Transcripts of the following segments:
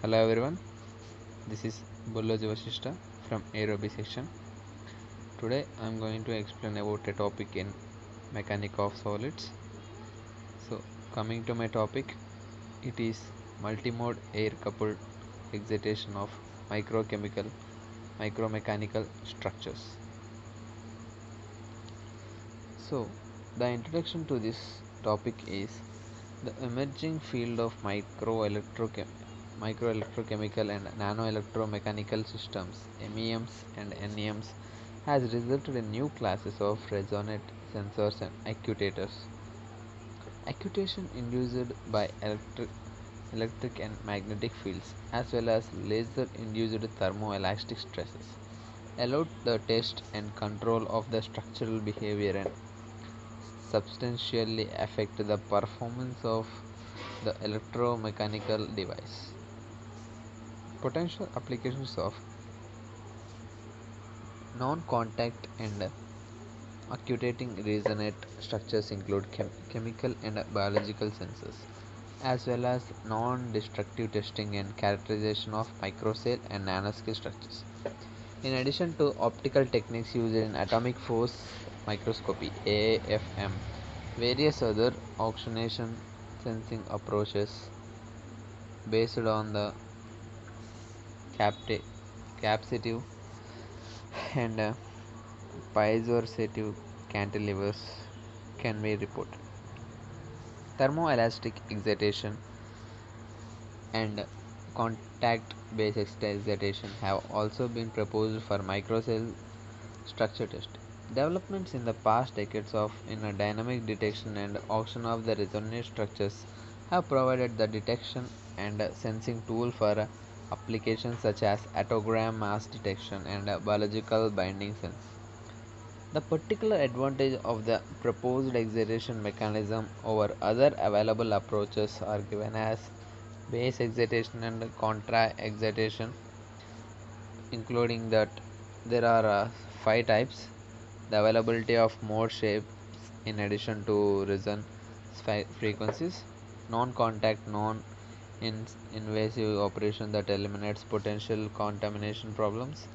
Hello everyone, this is Bolloji Vasishta from Aerobi section. Today I am going to explain about a topic in mechanic of solids. So coming to my topic, it is multimode air coupled excitation of micromechanical structures. So the introduction to this topic is the emerging field of microelectrochemical and nanoelectromechanical systems (MEMs and NEMs) has resulted in new classes of resonant sensors and actuators. Actuation induced by electric and magnetic fields as well as laser induced thermoelastic stresses allowed the test and control of the structural behavior and substantially affect the performance of the electromechanical device. Potential applications of non-contact and actuating resonant structures include chemical and biological sensors, as well as non-destructive testing and characterization of microscale and nanoscale structures. In addition to optical techniques used in atomic force microscopy (AFM), various other oxidation sensing approaches based on the capacitive and piezoresistive cantilevers can be reported. Thermoelastic excitation and contact based excitation have also been proposed for microcell structure testing. Developments in the past decades of in a dynamic detection and auction of the resonant structures have provided the detection and sensing tool for applications such as attogram mass detection and biological binding sense. The particular advantage of the proposed excitation mechanism over other available approaches are given as base excitation and contra excitation, including that there are 5 types, the availability of mode shapes in addition to resonance frequencies, non-contact, non-invasive operation that eliminates potential contamination problems,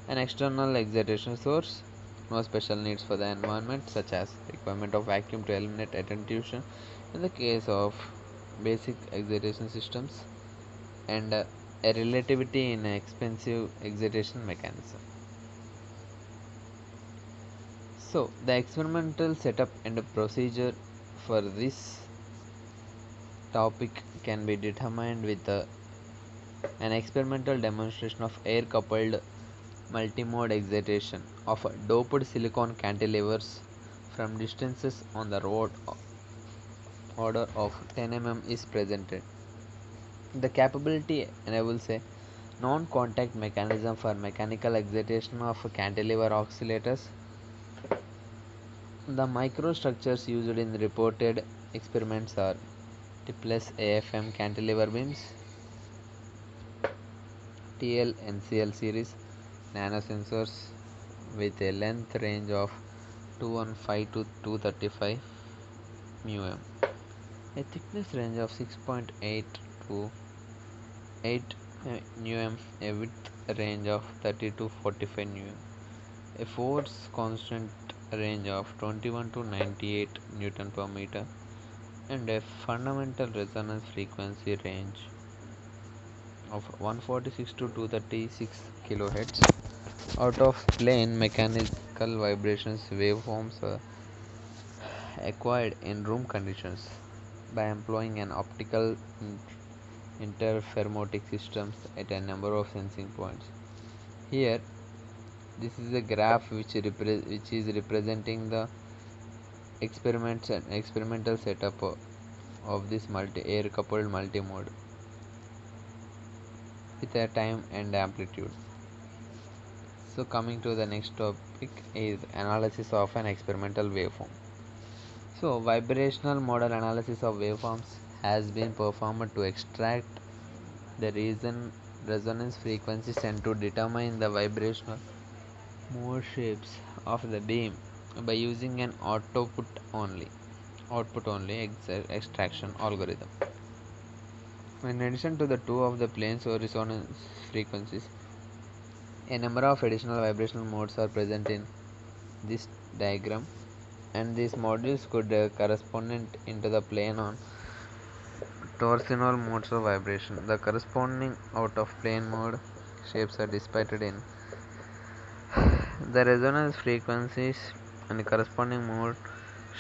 an external excitation source, no special needs for the environment such as requirement of vacuum to eliminate attenuation in the case of basic excitation systems, and a relativity in expensive excitation mechanism. So the experimental setup and procedure for this topic can be determined with an experimental demonstration of air coupled multimode excitation of doped silicon cantilevers from distances on the road order of 10 mm is presented. The capability enables a non-contact mechanism for mechanical excitation of cantilever oscillators. The microstructures used in reported experiments are tipless AFM cantilever beams, TL-NCL series nanosensors with a length range of 215 to 235 μm, a thickness range of 6.8 to 8 μm, a width range of 30 to 45 μm, a force constant range of 21 to 98 Newton per meter, and a fundamental resonance frequency range of 146 to 236 kHz. Out of plane mechanical vibrations waveforms are acquired in room conditions by employing an optical interferometric systems at a number of sensing points. Here, this is a graph which is representing the experiments and experimental setup of this air coupled multimode with a time and amplitude. So coming to the next topic is analysis of an experimental waveform. So vibrational model analysis of waveforms has been performed to extract the resonance frequencies and to determine the vibrational mode shapes of the beam by using an output only extraction algorithm. In addition to the two of the planes or resonance frequencies, a number of additional vibrational modes are present in this diagram, and these modules could correspond into the plane on torsional modes of vibration. The corresponding out of plane mode shapes are displayed in the resonance frequencies, and the corresponding mode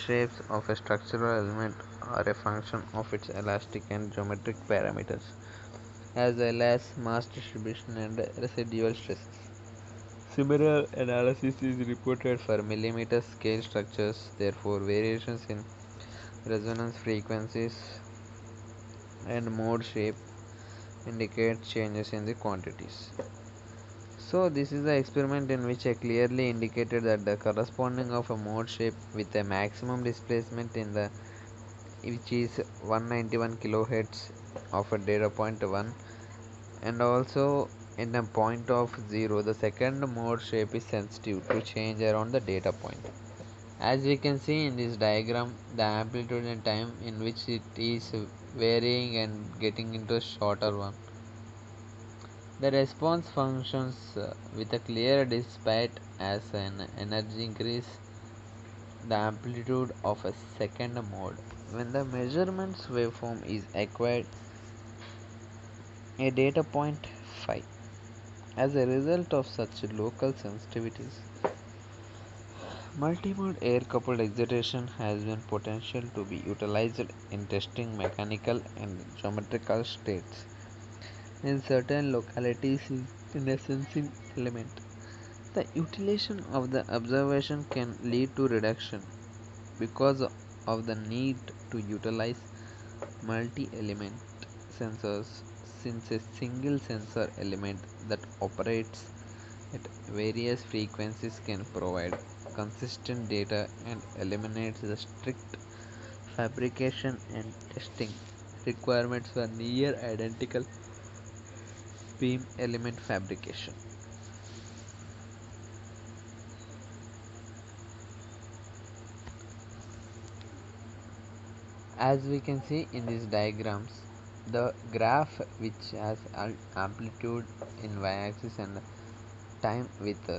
shapes of a structural element are a function of its elastic and geometric parameters, as well as mass distribution and residual stresses. Similar analysis is reported for millimeter scale structures. Therefore, variations in resonance frequencies and mode shape indicate changes in the quantities. So, this is the experiment in which I clearly indicated that the corresponding of a mode shape with a maximum displacement in the which is 191 kilohertz of a data point 1, and also in a point of 0 the second mode shape is sensitive to change around the data point. As we can see in this diagram, the amplitude and time in which it is varying and getting into a shorter one. The response functions with a clear despite as an energy increase the amplitude of a second mode. When the measurements waveform is acquired a data point 5. As a result of such local sensitivities, multimode air-coupled excitation has been potential to be utilized in testing mechanical and geometrical states in certain localities in a sensing element. The utilization of the observation can lead to reduction because of the need to utilize multi-element sensors, since a single sensor element that operates at various frequencies can provide consistent data and eliminates the strict fabrication and testing requirements for near identical beam element fabrication. As we can see in these diagrams, the graph which has amplitude in y-axis and time with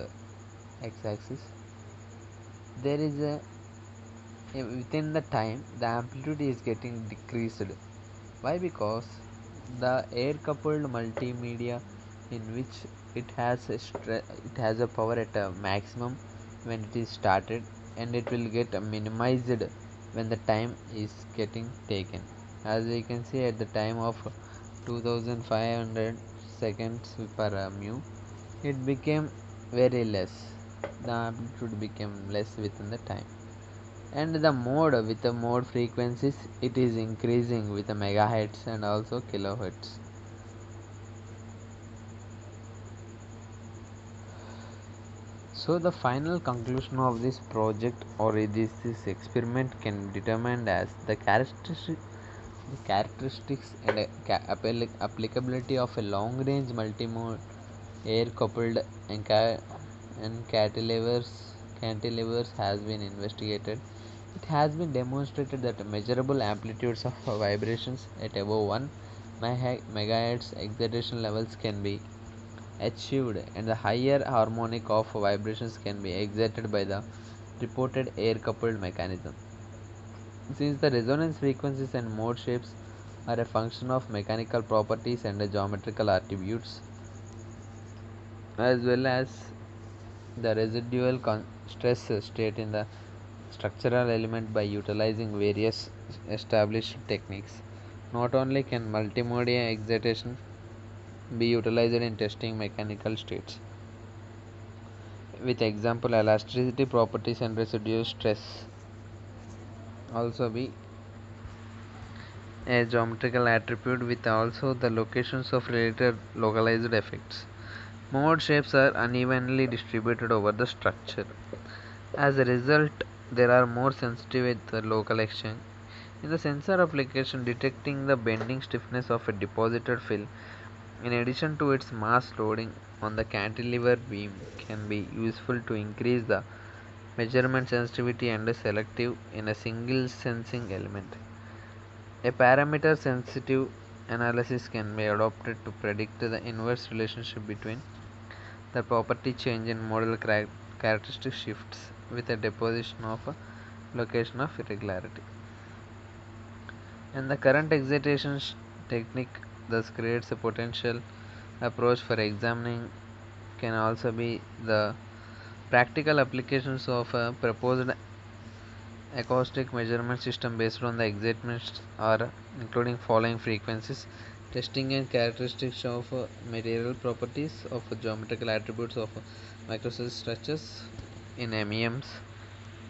x-axis, there is within the time the amplitude is getting decreased. Why? Because the air coupled multimedia in which it has a power at a maximum when it is started, and it will get minimized when the time is getting taken. As we can see, at the time of 2500 seconds per mu, it became very less. The amplitude became less within the time, and the mode with the mode frequencies it is increasing with the megahertz and also kilohertz. So the final conclusion of this project or this experiment can be determined as the characteristics and applicability of a long range multimode air coupled and cantilevers has been investigated. It has been demonstrated that measurable amplitudes of vibrations at above 1 megahertz excitation levels can be achieved, and the higher harmonic of vibrations can be excited by the reported air coupled mechanism. Since the resonance frequencies and mode shapes are a function of mechanical properties and geometrical attributes, as well as the residual stress state in the structural element by utilizing various established techniques, not only can multimodal excitation be utilized in testing mechanical states with example elasticity properties and residual stress also be a geometrical attribute with also the locations of related localized effects. Mode shapes are unevenly distributed over the structure. As a result, there are more sensitive with the local exchange. In the sensor application, detecting the bending stiffness of a deposited film in addition to its mass loading on the cantilever beam can be useful to increase the measurement sensitivity and selective in a single sensing element. A parameter sensitive analysis can be adopted to predict the inverse relationship between the property change and model characteristic shifts with a deposition of a location of irregularity. And the current excitation technique thus creates a potential approach for examining can also be the practical applications of a proposed acoustic measurement system based on the excitements are including following frequencies: testing and characteristics of material properties of geometrical attributes of microcell structures in MEMs.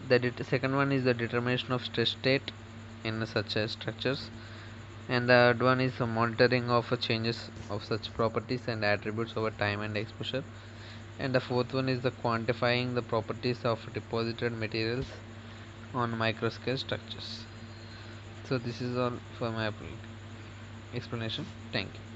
The second one is the determination of stress state in such structures, and the third one is the monitoring of changes of such properties and attributes over time and exposure, and the fourth one is the quantifying the properties of deposited materials on microscale structures. So this is all for my explanation. Thank you.